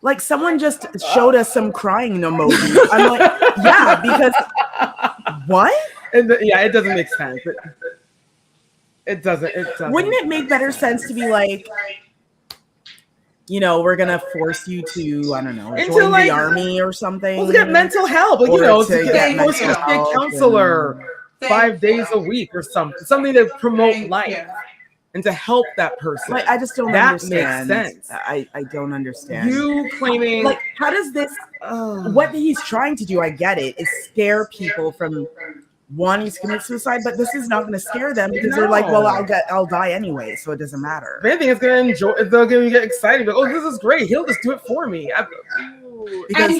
Like someone just showed us some crying emojis. I'm like, yeah, because what? Yeah, it doesn't make sense. It doesn't. Wouldn't it make better sense to be like, you know, we're gonna force you to, I don't know, join the army or something? We'll get mental help, like, you know, to get a counselor 5 days a week or something to promote life. And to help that person. Like, I just don't understand. That makes sense. I don't understand. You claiming... Like, how does this... what he's trying to do, I get it, is scare people from wanting to commit suicide, but this is not going to scare them because they're like, well, I'll die anyway, so it doesn't matter. If anything, it's going to enjoy... They're going to get excited. Like, oh, this is great. He'll just do it for me. And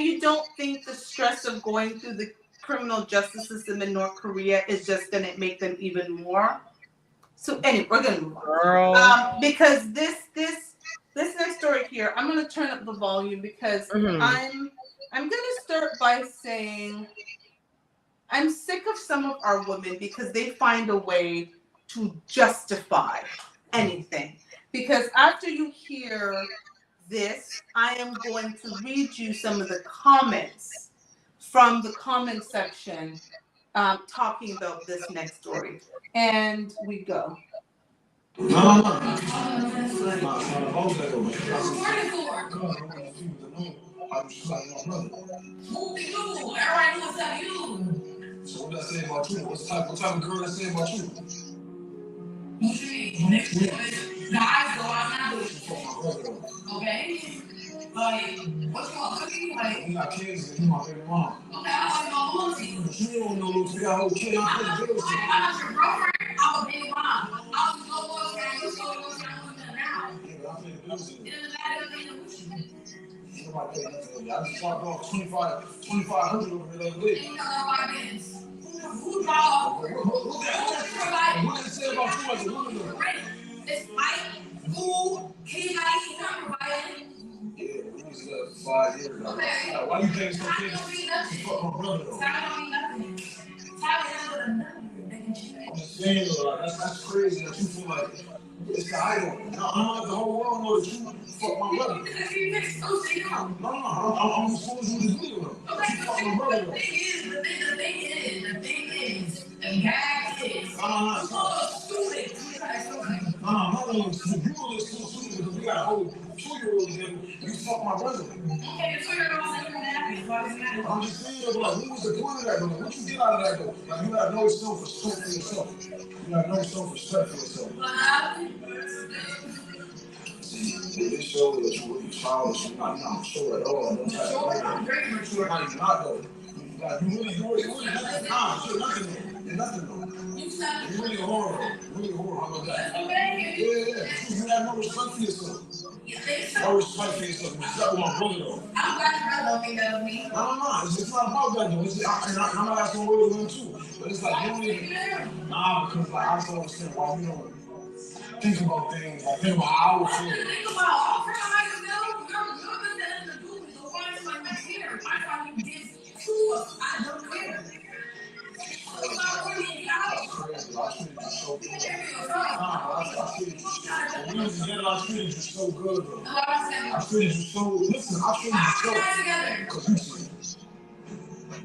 you don't think the stress of going through the criminal justice system in North Korea is just going to make them even more... So anyway, we're gonna move on. Because this next story here, I'm gonna turn up the volume because I'm gonna start by saying I'm sick of some of our women because they find a way to justify anything. Because after you hear this, I am going to read you some of the comments from the comment section talking about this next story. And we go. So what that say about you? What type of girl that say about you? Guys go out and do it. Okay? Like, what's going on? Like, we got kids and you my baby mom. Okay, I don't know Lucy. But you don't know Lucy. You got a whole kid. I'm not your girlfriend. I'm a baby mom. I was no more than you so much now. Yeah, but I'm paying bills. It doesn't matter if you I just talked off 2,500 over the other day. You know what it is. Who draw? What did it say about you as a woman? It's Mike. Who? He got provided. Yeah, we was 5 years ago. Okay. Why you think so big? You fuck my brother though. That don't mean nothing. I'm just saying, that's crazy that you feel like it's the idol. I'm like the whole world know that you fuck my brother. Because you make so shit up. No, I'm supposed to do this video. Okay, you fuck my brother though. The thing is, the guy is. Stupid. No, you look so stupid because we got a whole 2-year-old together. You fuck my brother. Okay, the 2-year-old said you're happy. Why does it matter? I'm just saying, like, what was the point of that, though? What you get out of that, though? Like, you got no self-respect for yourself. You got no self-respect for yourself. What happened? It shows that you're really childish. You're not mature at all. I'm very mature. No, you're not, though. Like, you really nothing, though. You're really a whore. How about that? Okay. Yeah. You have no respect for yourself. No respect for yourself. Respect my brother, though. I'm glad your brother don't think that of me. No. It's not about that, though. I'm not asking where we're too. But it's like, you don't even... because like, I don't understand why we don't think about things. Like, think about how I would feel. Think about all the time I know. You're the that in the group. The one is like my hair. I thought you did two of us. I don't care. I treated you so good, bro. I treated you so... Listen, I treated you so...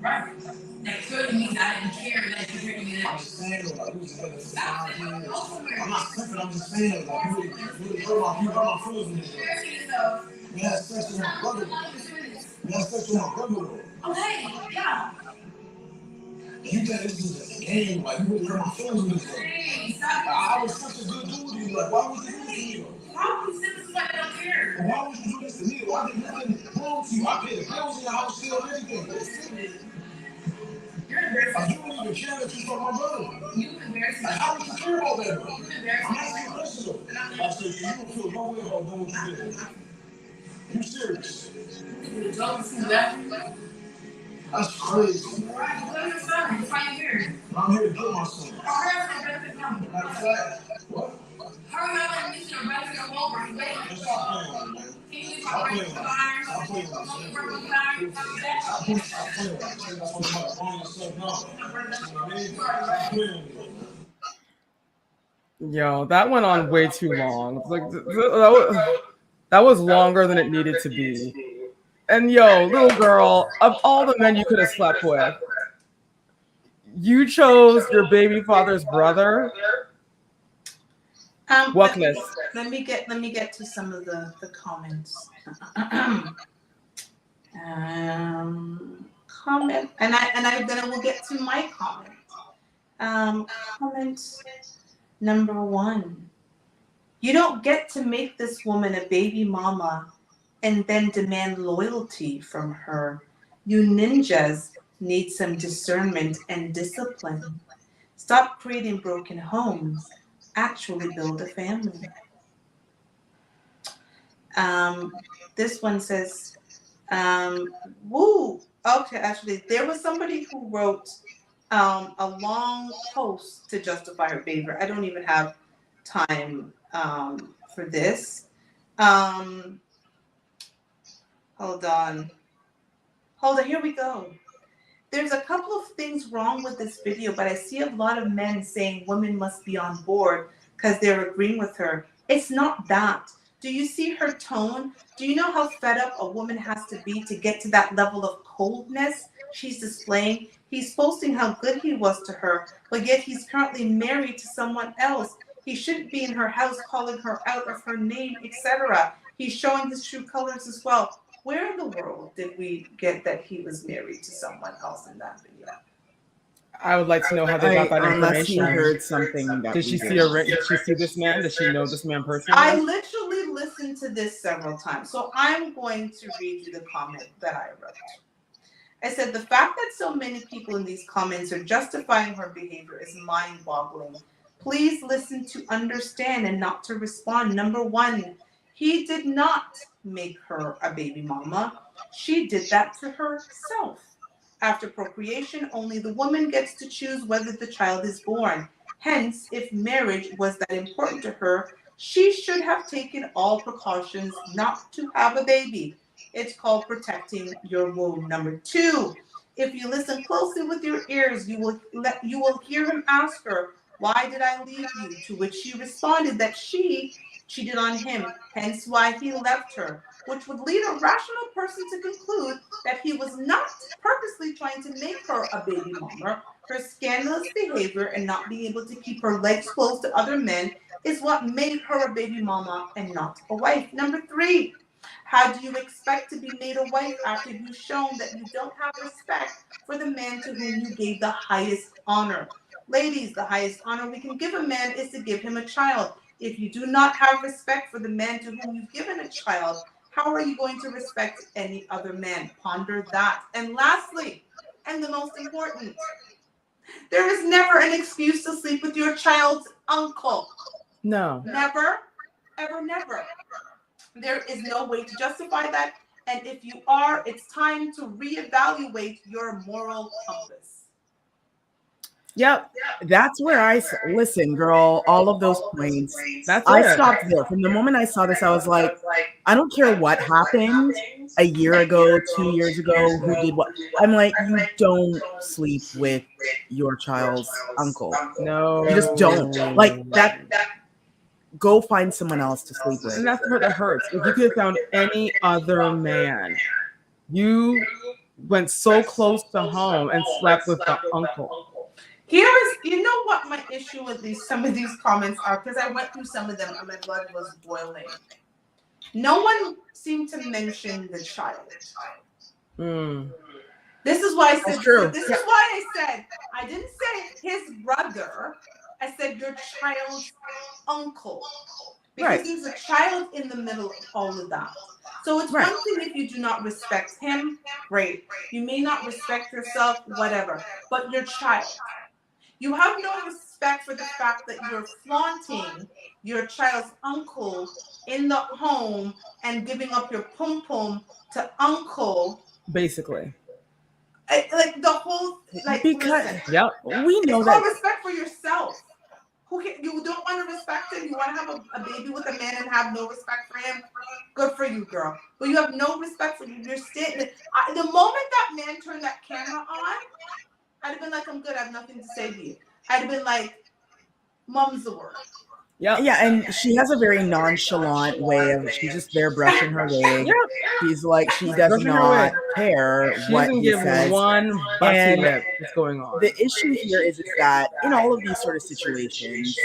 Right. That could mean I didn't care that you treated me that. I'm saying, like, we was together for 5 years. I'm not sick but I'm just saying, like, you really hurt my feelings in this way. We had sex with my brother. We had sex with my brother, though. Okay, yeah. You think this is a game? Like, you really hurt my feelings in this way. I was such a good dude to you. Like, why would you do this to me, though? Why would you say this is like I don't care? Why would you do this to me? Why did nothing wrong to you? I paid the bills in your house, still everything. You're embarrassing. Like, you don't even care that you fuck my brother. You embarrassing. Like, how would you care about that, bro? You embarrassing. I'm asking you a question, though. I said, you don't feel no way about doing what you did. You serious? You don't see that. That's crazy. Alright, what is your son? Why are you here? I'm here to get my son. Hurry up and benefit him. Matter of fact, what? Hurry up and get your benefit him over. He's waiting. Just stop playing with me, man. Can you leave Stop my playing right with me. behind? Stop playing with me. Don't work with behind. Stop playing with me. Stop playing with me. That's what I'm about to find yourself now. You know what I mean? Stop playing with me, man. Yo, that went on way too long. It's like that was longer than it needed to be. And yo, little girl, of all the men you could have slept with, you chose your baby father's brother. Wuckless. Let me get to some of the comments. Comment, and then I will get to my comment. Comment number 1. You don't get to make this woman a baby mama and then demand loyalty from her. You ninjas need some discernment and discipline. Stop creating broken homes. Actually build a family. This one says, woo. Okay, actually, there was somebody who wrote a long post to justify her behavior. I don't even have time for this. Hold on, here we go. There's a couple of things wrong with this video, but I see a lot of men saying women must be on board because they're agreeing with her. It's not that. Do you see her tone? Do you know how fed up a woman has to be to get to that level of coldness she's displaying? He's posting how good he was to her, but yet he's currently married to someone else. He shouldn't be in her house calling her out of her name, etc. He's showing his true colors as well. Where in the world did we get that he was married to someone else in that video? I would like to know how they got that Unless he information. heard something that Did she see this man? Does she know this man personally? I literally listened to this several times. So I'm going to read you the comment that I wrote. I said, the fact that so many people in these comments are justifying her behavior is mind-boggling. Please listen to understand and not to respond. Number 1, he did not make her a baby mama. She did that to herself. After procreation, only the woman gets to choose whether the child is born. Hence, if marriage was that important to her, she should have taken all precautions not to have a baby. It's called protecting your womb. Number 2, if you listen closely with your ears, you will hear him ask her, "Why did I leave you?" To which she responded that she cheated on him, hence why he left her, which would lead a rational person to conclude that he was not purposely trying to make her a baby mama. Her scandalous behavior and not being able to keep her legs closed to other men is what made her a baby mama and not a wife. Number 3, how do you expect to be made a wife after you've shown that you don't have respect for the man to whom you gave the highest honor? Ladies, the highest honor we can give a man is to give him a child. If you do not have respect for the man to whom you've given a child, how are you going to respect any other man? Ponder that. And lastly, and the most important, there is never an excuse to sleep with your child's uncle. No. Never, ever, never. There is no way to justify that. And if you are, it's time to reevaluate your moral compass. Yep, that's where listen, girl. All of those points. I stopped there. From the moment I saw this, I was like, I don't care what happened a year ago, 2 years ago, who did what. I'm like, you don't sleep with your child's uncle. No, you just don't. Like that. Go find someone else to sleep with. And that's what hurts. If you could have found any other man, you went so close to home and slept with the uncle. You know what my issue with some of these comments are, because I went through some of them and my blood was boiling. No one seemed to mention the child. This is why I said. This is why I said I didn't say his brother. I said your child's uncle, because there's a child in the middle of all of that. So it's one thing if you do not respect him, great. You may not respect yourself, whatever. But your child, you have no respect for the fact that you're flaunting your child's uncle in the home and giving up your pum pum to uncle. Basically. Like the whole because we know that respect for yourself. You don't want to respect him. You want to have a baby with a man and have no respect for him. Good for you, girl. But you have no respect for you. You're standing. The moment that man turned that camera on, I'd have been like, I'm good. I have nothing to say to you. I'd have been like, mum's the word. Yeah, and she has a very nonchalant way of, she's just there brushing her wig. She's like, she does not care what he says. One and what's going on. The issue here is that in all of these sort of situations,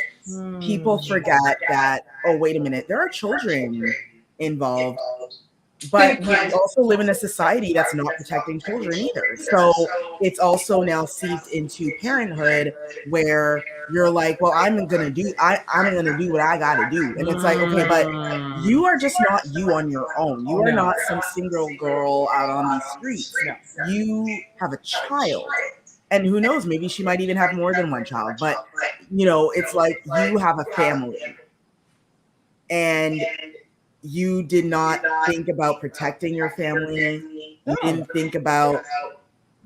people forget that, oh, wait a minute, there are children involved. But we also live in a society that's not protecting children either. So it's also now seeped into parenthood where you're like, well, I'm gonna do what I gotta do. And it's like, okay, but you are just not you on your own. You are not some single girl out on these streets. You have a child. And who knows, maybe she might even have more than one child. But it's like you have a family. And you did not think about protecting your family. You didn't think about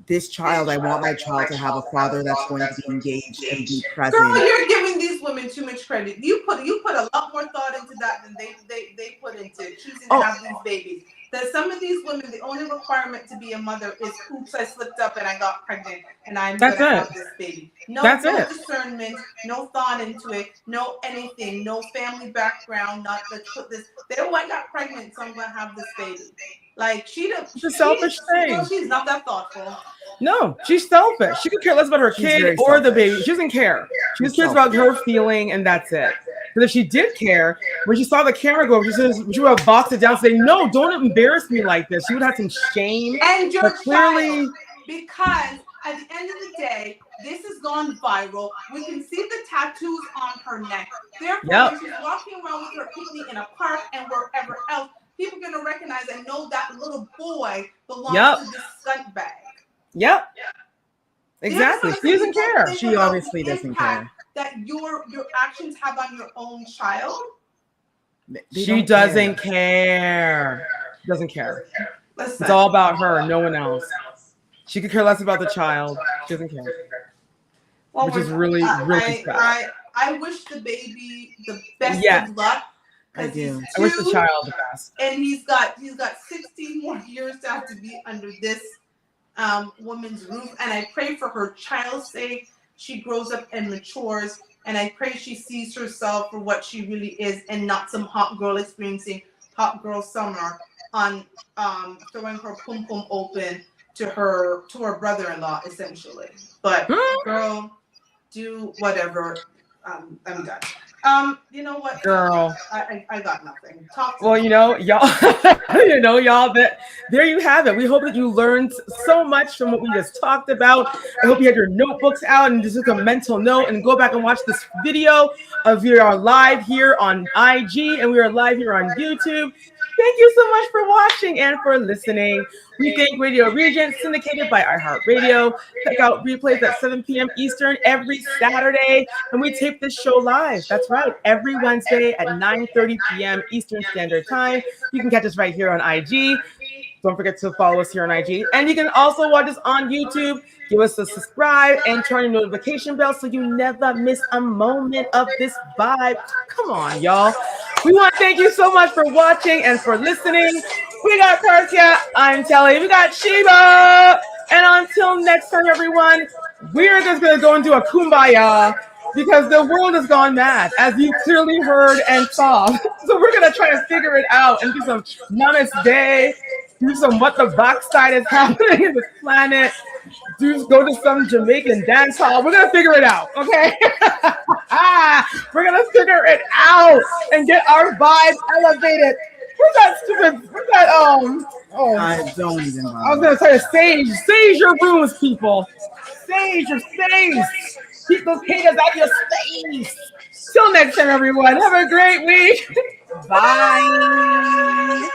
this child. I want my child to have a father that's going to be engaged and be present. Girl, you're giving these women too much credit. You put a lot more thought into that than they put into choosing to have these babies. That some of these women, the only requirement to be a mother is, oops, I slipped up and I got pregnant and I'm going to have this baby. No discernment, no thought into it, no anything, no family background, not let's put this. I got pregnant, so I'm going to have this baby. Like, it's a selfish thing. Girl, she's not that thoughtful. No, she's selfish. She could care less about her kid or the baby. She doesn't care. She just cares about her feeling, and that's it. But if she did care, when she saw the camera go, she would have boxed it down, saying, "No, don't embarrass me like this." She would have some shame. And your child, because at the end of the day, this has gone viral. We can see the tattoos on her neck. Therefore, when she's walking around with her picnic in a park and wherever else, people are going to recognize and know that little boy belongs to this stunt bag. Yep. Exactly. She doesn't care. She obviously doesn't care. That your actions have on your own child. She doesn't care. She doesn't care. Listen. It's all about her, no one else. She could care less about the child. She doesn't care. Well, which is really sad. I wish the baby the best of luck. I do. I wish the child the best. And he's got 16 more years to have to be under this woman's roof. And I pray for her child's sake. She grows up and matures. And I pray she sees herself for what she really is and not some hot girl experiencing hot girl summer on throwing her pum pum open to her brother-in-law, essentially. But girl, do whatever. I'm done. You know what, girl? I got nothing. Talk to well, me. y'all, y'all. That there you have it. We hope that you learned so much from what we just talked about. I hope you had your notebooks out and just took a mental note and go back and watch this video of we are live here on IG and we are live here on YouTube. Thank you so much for watching and for listening. We thank Radio Regent, syndicated by iHeartRadio. Check out replays at 7 p.m. Eastern every Saturday. And we tape this show live. That's right. Every Wednesday at 9:30 p.m. Eastern Standard Time. You can catch us right here on IG. Don't forget to follow us here on IG. And you can also watch us on YouTube. Give us a subscribe and turn your notification bell so you never miss a moment of this vibe. Come on, y'all. We want to thank you so much for watching and for listening. We got Kartia, I'm Telly, we got Sheba. And until next time, everyone, we're just going to go into a kumbaya because the world has gone mad, as you clearly heard and saw. So we're going to try to figure it out and do some namaste, do some what the backside is happening in this planet. Dudes go to some Jamaican dance hall. We're gonna figure it out, okay? We're gonna figure it out and get our vibes elevated. Where's that stupid? Where's that? Oh, I don't even I was bother. gonna say sage your rooms, people. Sage your space. Keep those haters at your space. Till next time, everyone. Have a great week. Bye.